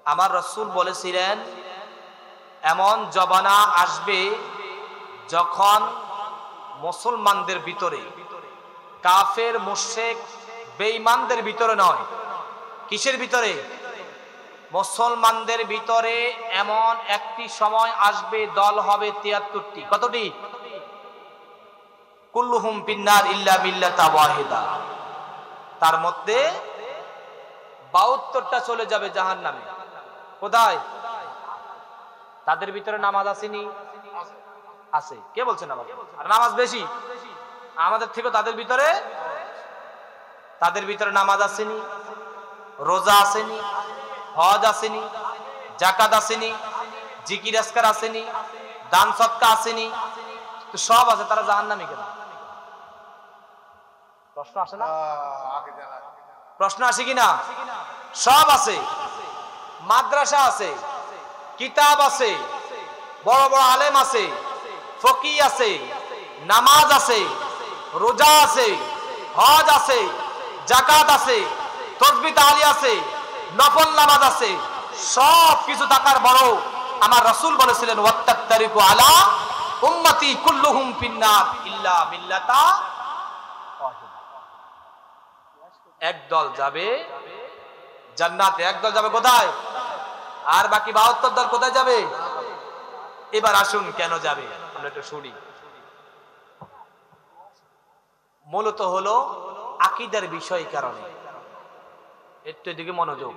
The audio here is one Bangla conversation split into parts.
আমার রাসূল বলেছিলেন এমন জমানা আসবে যখন মুসলমানদের ভিতরে, কাফের মুশরিক বেঈমানদের ভিতরে নয়, কিসের ভিতরে? মুসলমানদের ভিতরে এমন একটি সময় আসবে, দল হবে ৭৩টি। কতটি? কুল্লুহুম ফিন্নার ইল্লা মিল্লাতা ওয়াহিদা। তার মধ্যে ৭২টা চলে যাবে জাহান্নামে। কোথায়? তাদের ভিতরে নামাজ আসেনি? আছে। কে বলছে নামাজ? আর নামাজ বেশি আমাদের থেকে। তাদের ভিতরে নামাজ আসেনি, রোজা আসেনি, হজ আসেনি, যাকাত আসেনি, জিকির আজকার আসেনি, দান সদকা আসেনি, তো সব আছে, তারা জাহান্নামী কেন? প্রশ্ন আসে না? প্রশ্ন আসে কিনা? সব আছে। মাদ্রাসা আছে, কিতাব আছে, বড় বড় আলেম আছে, ফকি আছে, নামাজ আছে, রোজা আছে, হজ আছে, যাকাত আছে, তাসবিহ তাহলিল আছে, নফল নামাজ আছে, সব কিছু থাকার বড় আমার রাসূল বলেছিলেন ওয়াত্তারিকু আলা উম্মতি কুল্লুহুম ফিন্নার ইল্লা মিল্লাতা ওয়াহিদা। একদল যাবে জান্নাতে, একদল যাবে কোথায়? আর বাকি ৭২ দল কোথায় যাবে? এবার আসুন কেন যাবে আমরা একটু শুনি। মূলত হলো আকীদার বিষয় কারণে। একটু এদিকে মনোযোগ।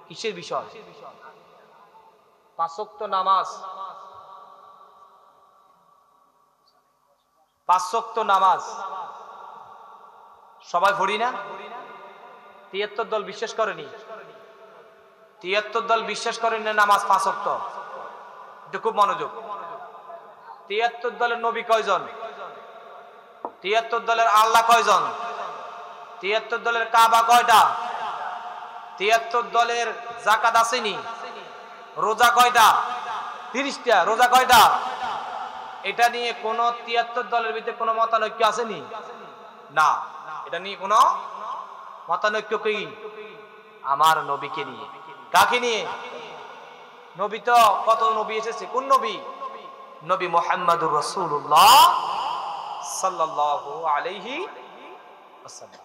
কিসের বিষয়? ৫ ওয়াক্ত নামাজ। ৫ ওয়াক্ত নামাজ সবাই পড়ি না? ৭৩ দল বিশ্বাস করেনি। ৭৩ দল বিশ্বাস করেন না নামাজ ৫ ওয়াক্ত। একটু খুব মনোযোগ। ৭৩ দলের নবী কয়জন? ৭৩ দলের আল্লাহ কয়জন? ৭৩ দলের কাবা কয়টা? ৭৩ দলের যাকাত আসেনি। রোজা কয়টা? ৩০টা। রোজা কয়টা? এটা নিয়ে কোন ৭৩ দলের ভিতরে কোন মতানৈক্য আসেনি? না। এটা নিয়ে কোন মতানৈক্য কি? আমার নবীকে নিয়ে। কাকে নিয়ে? নবী তো কত নবী এসেছে। কোন নবী? নবী মুহাম্মদুর রাসূলুল্লাহ সাল্লাল্লাহু আলাইহি ওয়াসাল্লাম।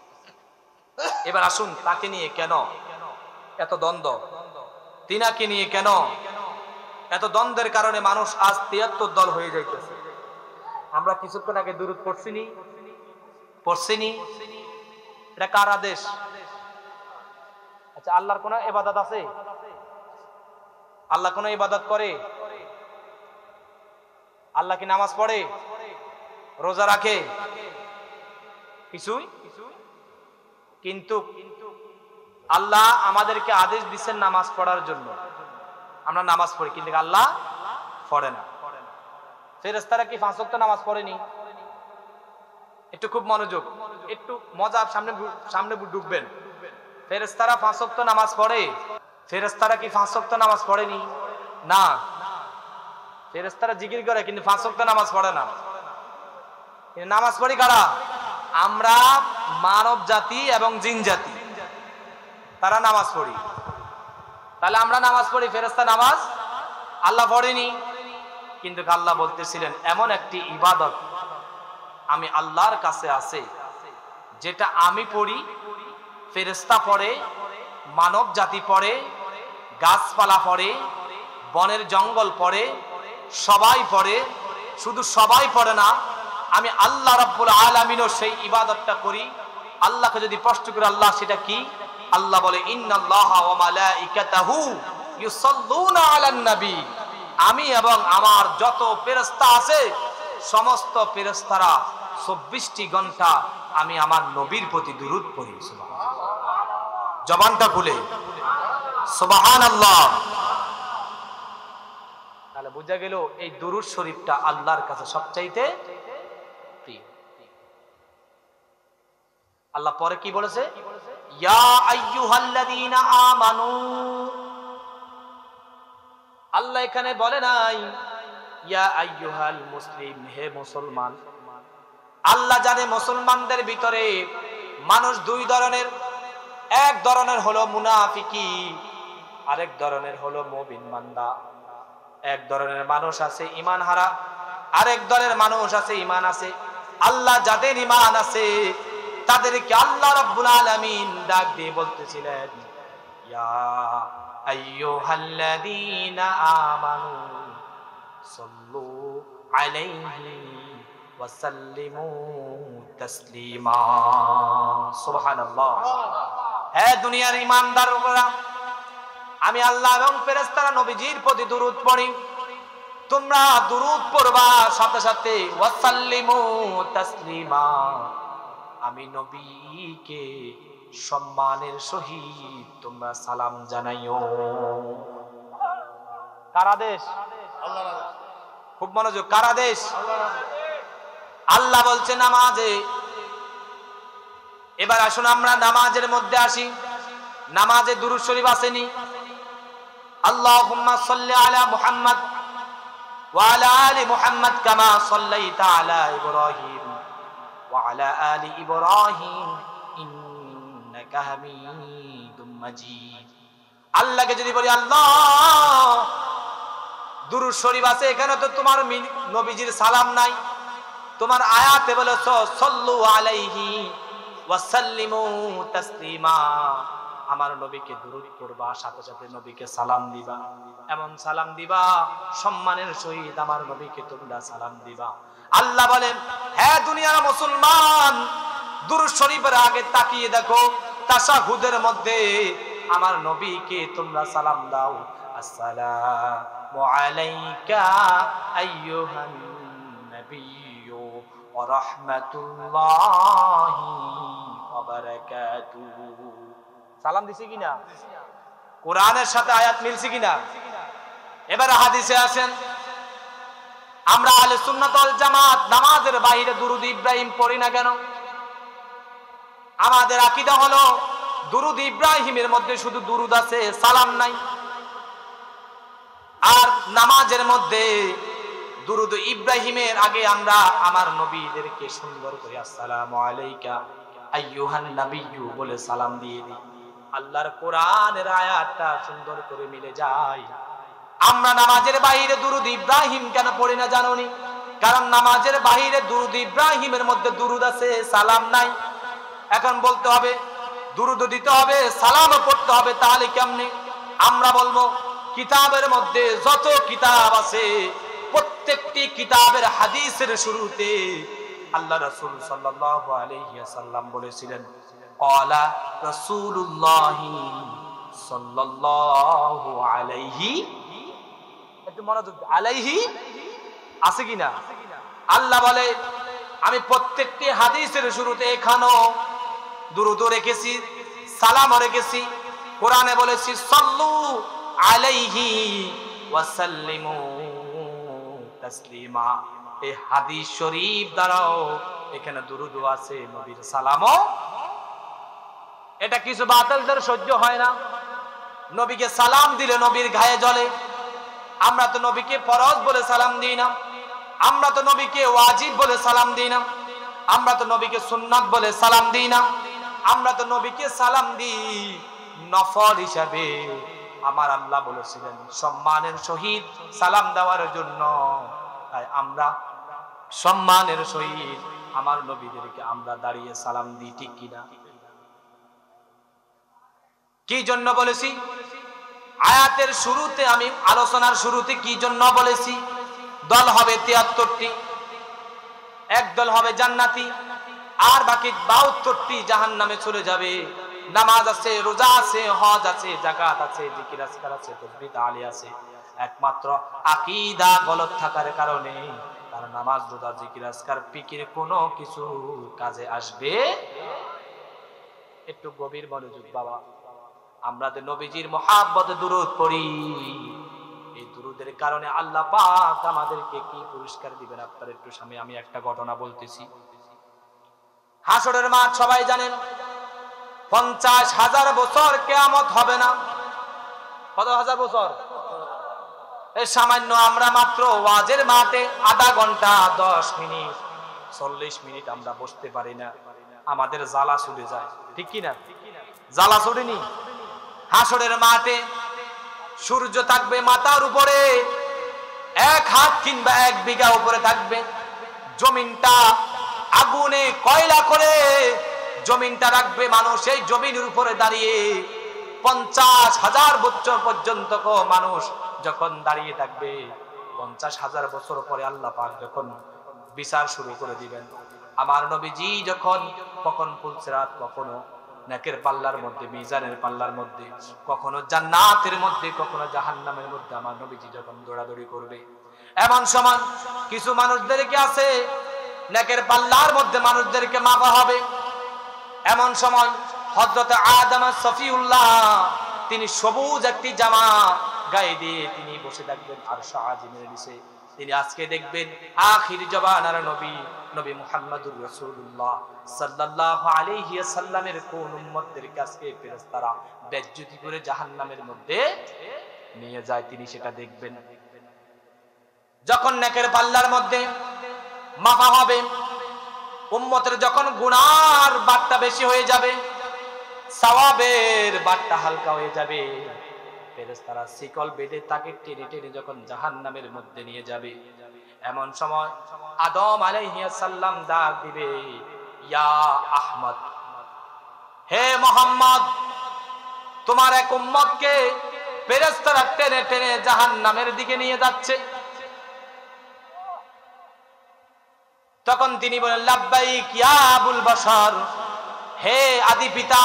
এবার আসুন তাকে নিয়ে কেন এত দ্বন্দ্ব? তিনাকে নিয়ে কেন এত দ্বন্দ্বের কারণে মানুষ আজ ৭৩ দল হয়ে যাইতেছে। আমরা কিছুক্ষণ আগে দুরূদ পড়ছিনি। এটা কার আদেশ? আচ্ছা, আল্লাহর কোন ইবাদত আছে? আল্লাহ কোন ইবাদত করে? আল্লাহ কি নামাজ পড়ে, রোজা রাখে? কিছুই। কিন্তু আল্লাহ আমাদেরকে আদেশ দিচ্ছেন নামাজ পড়ার জন্য। আমরা নামাজ পড়ি, কিন্তু আল্লাহ পড়ে না। ফেরেশতারা কি ৫ ওয়াক্ত নামাজ পড়েনি? একটু খুব মনোযোগ, একটু মজা, সামনে ঢুকবেন। ফেরেশতারা ৫ ওয়াক্ত নামাজ পড়ে? ফেরেশতারা কি ৫ ওয়াক্ত নামাজ পড়েনি? না। ফেরেশতারা জিকির করে, কিন্তু ৫ ওয়াক্ত নামাজ পড়ে না। নামাজ পড়ি কারা? আমরা মানব জাতি এবং জিন জাতি, তারা নামাজ পড়ি। তাহলে আমরা নামাজ পড়ি, ফেরেশতা নামাজ আল্লাহ পড়েনি। কিন্তু আল্লাহ বলতেছিলেন এমন একটি ইবাদত আমি আল্লাহর কাছে আছে, যেটা আমি পড়ি, ফেরেশতা পড়ে, মানব জাতি পড়ে, গাছপালা পড়ে, বনের জঙ্গল পড়ে, সবাই পড়ে। শুধু সবাই পড়ে না, আমি আল্লাহ রাব্বুল আলামিনও সেই ইবাদতটা করি। আল্লাহকে যদি প্রশ্ন করি আল্লাহ সেটা কি? আল্লাহ বলে ইন্নাল্লাহা ওয়া মালাইকাতাহু ইউসাল্লুনা আলান নবী। আমি এবং আমার যত ফেরেশতা আছে সমস্ত ফেরেশতারা ২৪টি ঘন্টা আমি আমার নবীর প্রতি দুরূদ পড়ি। সুবহানাল্লাহ। জবানটা খুলে সুবহানাল্লাহ। তাহলে বোঝা গেল এই দুরূদ শরীফটা আল্লাহর কাছে সবচাইতে প্রিয়। আল্লাহ পরে কি বলেছে? ইয়া আইয়ুহাল্লাযীনা আমানু। আল্লাহ এখানে বলে নাই ইয়া আইয়ুহাল মুসলিম, হে মুসলমান। আল্লাহ জানে মুসলমানদের ভিতরে মানুষ দুই ধরনের। এক ধরনের হলো মুনাফিকি, আরেক ধরনের হলো মুমিন বান্দা। এক ধরনের মানুষ আছে ঈমান হারা, আরেক দলের মানুষ আছে ঈমান আছে। আল্লাহ যাদের ঈমান আছে তাদেরকে আল্লাহ রাব্বুল আলামিন ডাক দিয়ে বলতেছিলেন, ইয়া আইয়ুহাল্লাযীনা আমানু সাল্লু আলাইহি ওয়া সাল্লিমু তাসলিমা। সুবহানাল্লাহ। হে দুনিয়ার ঈমানদাররা, আমি আল্লাহ এবং ফেরেশতারা নবীজির প্রতি দুরূদ পড়ি, তোমরা দুরূদ পড়বা সাথে সাথে ওয়া সাল্লিমু তাসলিমা, আমি নবীকে সম্মানের সহিত তোমরা সালাম জানাইও। কার আদেশ? আল্লাহর আদেশ। খুব মনোযোগ, কার আদেশ? আল্লাহ বলছে নামাজে। এবার আসুন আমরা নামাজের মধ্যে আসি। নামাজে দুরূদ শরীফ আসেনি? আল্লাহুম্মা সাল্লি আলা মুহাম্মাদ ওয়া আলা আলি মুহাম্মাদ কামা সাল্লাইতা আলা ইব্রাহিম ওয়া আলা আলি ইব্রাহিম ইন্নাকা হামিদুম মাজিদ। আল্লাহকে যদি বলি আল্লাহ, দুরূদ শরীফ আছে, এখানে তো তোমার নবীজির সালাম নাই। তোমার আয়াতে বলেছো সাল্লু আলাইহি ওয়া সাল্লিমু তাসলিমা, আমার নবীকে দুরূদ পড়বা সাথে সাথে নবীকে সালাম দিবা। এমন সালাম দিবা সম্মানের সহিত আমার নবীকে তোমরা সালাম দিবা। আল্লাহ বলেন, হে দুনিয়ার মুসলমান, দুরূদ শরীফের আগে তাকিয়ে দেখো, তাশাহুদের মধ্যে আমার নবীকে তোমরা সালাম দাও, আসসালামু আলাইকা আইয়ুহান নাবিয়্যু ওয়া রাহমাতুল্লাহি ওয়া বারাকাতুহু। সালাম দিছি কিনা? কোরআনের সাথে আয়াত মিলছে কিনা? এবার হাদিসে আসেন, আমরা আহলে সুন্নাত ওয়াল জামাত নামাজের বাইরে দুরূদ ইব্রাহিম পড়ি না কেন? আমাদের আকীদা হলো দুরূদ ইব্রাহিমের মধ্যে শুধু দুরূদ আছে, সালাম নাই। আর নামাজের মধ্যে দুরূদ ইব্রাহিমের আগে আমরা আমার নবীদেরকে সুন্দর করে আসসালামু আলাইকা আইয়ুহান নাবিয়্যু বলে সালাম দিয়ে দিই। আল্লাহর কোরআনের আয়াতটা সুন্দর করে মিলে যায়। আমরা নামাজের বাইরে দুরূদ ইব্রাহিম কেন পড়ি না জানোনি? কারণ নামাজের বাইরে দুরূদ ইব্রাহিমের মধ্যে দুরূদ আছে, সালাম নাই। এখন বলতে হবে দুরূদ দিতে হবে, সালামও পড়তে হবে, তাহলে কেমনে? আমরা বলবো কিতাবের মধ্যে যত কিতাব আছে প্রত্যেকটি কিতাবের হাদিসের শুরুতে আল্লাহ রাসূল সাল্লাল্লাহু আলাইহি ওয়াসাল্লাম বলেছিলেন, ক্বালা রাসূলুল্লাহি সাল্লাল্লাহু আলাইহি, একটু মনোযোগ, আলাইহি আছে কিনা? আল্লাহ বলে আমি প্রত্যেকটি হাদিসের শুরুতে এখানেও দুরূদ রেখেছি, সালামও রেখেছি। কোরআনে বলেছি সাল্লু আলাইহি ওয়া সাল্লিমু তাসলিমা। এই হাদিস শরীফ দ্বারাও এখানে দুরূদ আছে, নবীর সালামও। এটা কিছু বাতিলদের সহ্য হয় না। নবীকে সালাম দিলে নবীর গায়ে জ্বলে। আমরা তো নবীকে ফরজ বলে সালাম দিই না, আমরা তো নবীকে ওয়াজিব বলে সালাম দিই না, আমরা তো নবীকে সুন্নাত বলে সালাম দিই না, আমরা তো নবীকে সালাম দিই নফল হিসাবে। আমার আল্লাহ বলেছিলেন সম্মানের সহিত সালাম দেওয়ার জন্য, তাই আমরা সম্মানের সহিত আমার নবীদেরকে আমরা দাঁড়িয়ে সালাম দিই, ঠিক কিনা? কি জন্য বলেছি? আয়াতের শুরুতে, আমি আলোচনার শুরুতে কি জন্য বলেছি? দল হবে ৭৩টি, এক দল হবে জান্নাতি, আর বাকি ৭২টি জাহান্নামে চলে যাবে। নামাজ আছে, রোজা আছে, হজ আছে, যাকাত আছে, জিকির আজকার আছে, তাসবিহ তাহলিল আছে। একমাত্র আকীদা গলত থাকার কারণে তার নামাজ, রোজা, জিকির আজকার, ফিকির কোনো কিছু কাজে আসবে। একটু গভীর মনোযোগ বাবা। আমরা যে নবীজির মহব্বতে দুরূদ পড়ি, এই দুরূদের কারণে আল্লাহ পাক আমাদেরকে কি পুরস্কার দিবেন আপনার একটু সামনে আমি একটা ঘটনা বলতেছি। হাসরের মাঠ সবাই জানেন, ৫০,০০০ বছর কিয়ামত হবে না। কত হাজার বছর? এই সামান্য আমরা মাত্র ওয়াজের মাঠে আধা ঘন্টা, ১০ মিনিট, ৪০ মিনিট আমরা বসতে পারি না, আমাদের জ্বালা ছুটে যায়, ঠিক কিনা? জ্বালা ছুটেনি? হাসরের মাঠে সূর্য থাকবে মাথার উপরে, 1 হাত কিংবা 1 বিঘা উপরে থাকবে। জমিনটা আগুনে কয়লা করে জমিনটা রাখবে মানুষ এই জমিনের উপরে দাঁড়িয়ে 50,000 বছর পর্যন্ত মানুষ যখন দাঁড়িয়ে থাকবে, 50,000 বছর পরে আল্লাহ পাক যখন বিচার শুরু করে দিবেন, আমার নবীজি যখন কখন পুলসিরাত, কখনো নেকের পাল্লার মধ্যে, মিজানের পাল্লার মধ্যে, কখনো জান্নাতের মধ্যে, কখনো জাহান্নামের মধ্যে আমার নবীজি যখন দৌড়াদৌড়ি করবে, এমন সময় কিছু মানুষদেরকে আছে নেকের পাল্লার মধ্যে মানুষদেরকে মাপা হবে। এমন সময় হযরত আদম সফিউল্লাহ তিনি সবুজ একটি জামা গায়ে দিয়ে তিনি বসে থাকবেন আরশ আজিমের নিচে। তিনি আজকে দেখবেন আখির জবানার নবী নবী মুহাম্মদুর রাসূলুল্লাহ সাল্লাল্লাহু আলাইহি ওয়াসাল্লামের কোন উম্মতদেরকে আজকে ফেরেশতারা বেজ্জতি করে জাহান্নামের মধ্যে নিয়ে যায়, তিনি সেটা দেখবেন। যখন নেকের পাল্লার মধ্যে মাপা হবে, উম্মতের যখন গুনার বাট্টা বেশি হয়ে যাবে, সওয়াবের বাট্টা হালকা হয়ে যাবে, ফেরেশতারা শিকল বেঁধে তাকে টেনে টেনে যখন জাহান্নামের মধ্যে নিয়ে যাবে, এমন সময় আদম আলাইহিস সালাম ডাক দিবে, ইয়া আহমদ, হে মুহাম্মদ, তোমার এক উম্মতকে ফেরেশতারা টেনে টেনে জাহান্নামের দিকে নিয়ে যাচ্ছে। তখন তিনি বলেন, লাব্বাইক ইয়া আবুল বাশার, হে আদি পিতা,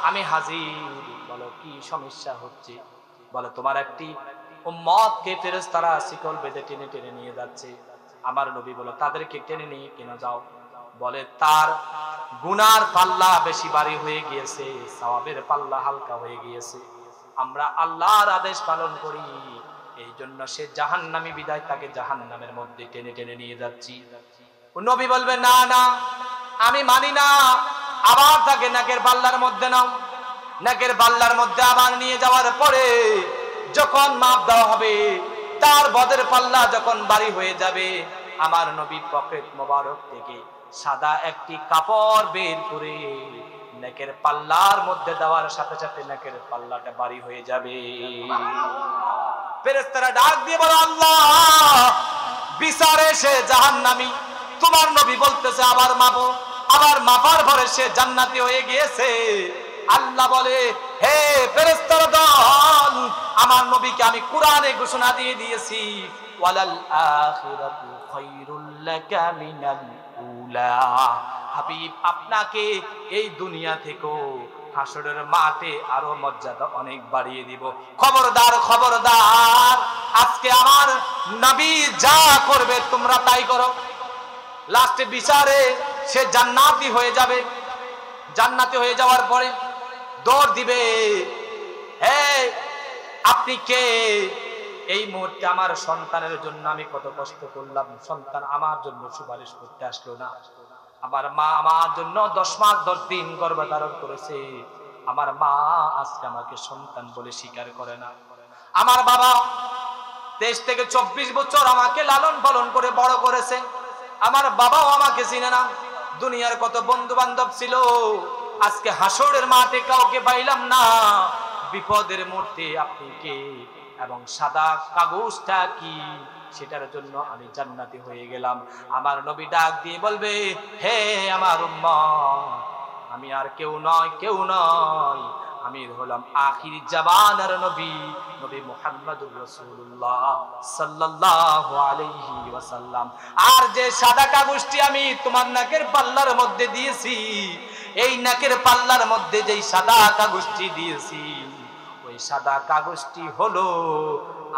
আমি হাজির, বলো কি সমস্যা হচ্ছে? বলে তোমার একটি উম্মতকে ফেরেশতারা শিকল বেঁধে টেনে টেনে নিয়ে যাচ্ছে। আমার নবী বলে, তাদেরকে টেনে নিয়ে কেন যাও? বলে তার গুনার পাল্লা বেশি ভারী হয়ে গিয়েছে, সওয়াবের পাল্লা হালকা হয়ে গিয়েছে। আমরা আল্লাহর আদেশ পালন করি, এই জন্য সে জাহান্নামী, বিদায় তাকে জাহান্নামের মধ্যে টেনে টেনে নিয়ে যাচ্ছি। নবী বলবে, না না, আমি মানি না, আবার তাকে নাকের পাল্লার মধ্যে নাও। নাকের পাল্লার মধ্যে আবার নিয়ে যাওয়ার পরে যখন মাপ দেওয়া হবে, তার বদের পাল্লা যখন ভারী হয়ে যাবে, আমার নবী পকেট মোবারক থেকে সাদা একটি কাপড় বের করে নাকের পাল্লার মধ্যে দেওয়ার সাথে সাথে নাকের পাল্লাটা ভারী হয়ে যাবে। ফেরেশতারা ডাক দিয়ে বলে, আল্লাহ, বিচারে সে জাহান্নামী, তোমার নবী বলতেছে আবার মাপো। আবার মাপার পরে সে জান্নাতি হয়ে গিয়েছে। আল্লাহ বলে, হে ফেরেশতার দল, আমার নবীকে আমি কোরআনে ঘোষণা দিয়ে দিয়েছি, ওয়ালাল আখিরাতু খায়রুল লাকা মিনাল উলা। হাবিব, আপনাকে এই দুনিয়া থেকেও হাসরের মাঠে আরো মর্যাদা অনেক বাড়িয়ে দিব। খবরদার, খবরদার, আজকে আমার নবী যা করবে তোমরা তাই করো। লাস্টে বিচারে সে জান্নাতি হয়ে যাবে। জান্নাতি হয়ে যাওয়ার পরে দৌড় দিবে, হে আপনি কে? এই মুহূর্তে আমার সন্তানের জন্য আমি কত কষ্ট করলাম, সন্তান আমার জন্য সুপারিশ করতে আসলো না। আমার মা আমার জন্য 10 মাস 10 দিন গর্ভধারণ করেছে, আমার মা আজকে আমাকে সন্তান বলে স্বীকার করে না। আমার বাবা 23 থেকে 24 বছর আমাকে লালন পালন করে বড় করেছে, আমার বাবাও আমাকে চিনে না। দুনিয়ার কত বন্ধু বান্ধব ছিল, আজকে হাসরের মাঠে কাউকে পাইলাম না। বিপদের মুহূর্তে আপনি কে এবং সাদা কাগজটা কি, সেটার জন্য আমি জান্নাতি হয়ে গেলাম। আমার নবী ডাক দিয়ে বলবে, হে আমার উম্মত, আমি আর কেউ নয়, কেউ নয়, আমি হলাম আখির জামানার নবী, নবী মুহাম্মদুর রাসূলুল্লাহ সাল্লাল্লাহু আলাইহি ওয়াসাল্লাম। আর যে সাদা কাগজটি আমি তোমার নাকের পাল্লার মধ্যে দিয়েছি, এই নাকের পাল্লার মধ্যে যেই সাদা কাগজটি দিয়েছি, ওই সাদা কাগজটি হলো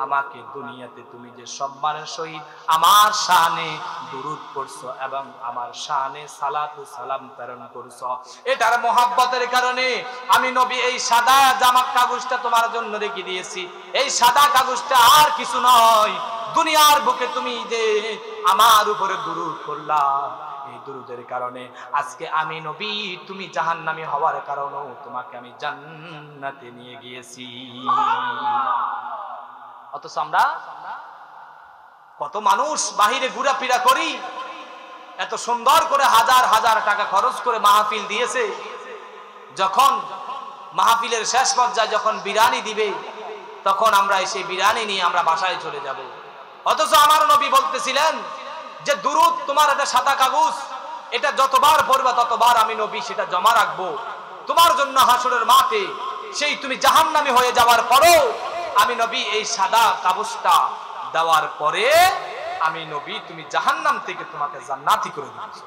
আমাকে দুনিয়াতে তুমি যে সম্মানের সহিত আমার শানে দুরূদ পড়ছো এবং আমার শানে সালাতু সালাম প্রেরণ করছো, এটার মহব্বতের কারণে আমি নবী এই সাদা জামা কাগজটা তোমার জন্য রেখে দিয়েছি। এই সাদা কাগজটা আর কিছু নয়, দুনিয়ার বুকে তুমি যে আমার উপরে দুরূদ পড়লা, এই দুরূদের কারণে আজকে আমি নবী, তুমি জাহান্নামী হওয়ার কারণেও তোমাকে আমি জান্নাতে নিয়ে গিয়েছি। অথচ আমরা কত মানুষ বাহিরে ঘোরাফেরা করি, এত সুন্দর করে হাজার হাজার টাকা খরচ করে মাহফিল দিয়েছে, যখন মাহফিলের শেষ পর্যায়ে যখন বিরিয়ানি দিবে, তখন আমরা সেই বিরিয়ানি নিয়ে আমরা বাসায় চলে যাব। অথচ আমার নবী বলতেছিলেন যে দুরূদ তোমার একটা সাদা কাগজ, এটা যতবার পড়বা ততবার আমি নবী সেটা জমা রাখবো তোমার জন্য হাসরের মাঠে। সেই তুমি জাহান্নামী হয়ে যাওয়ার পরও আমি নবী এই সাদা কাগজটা দেওয়ার পরে আমি নবী তুমি জাহান্নাম থেকে তোমাকে জান্নাতি করে দিচ্ছি।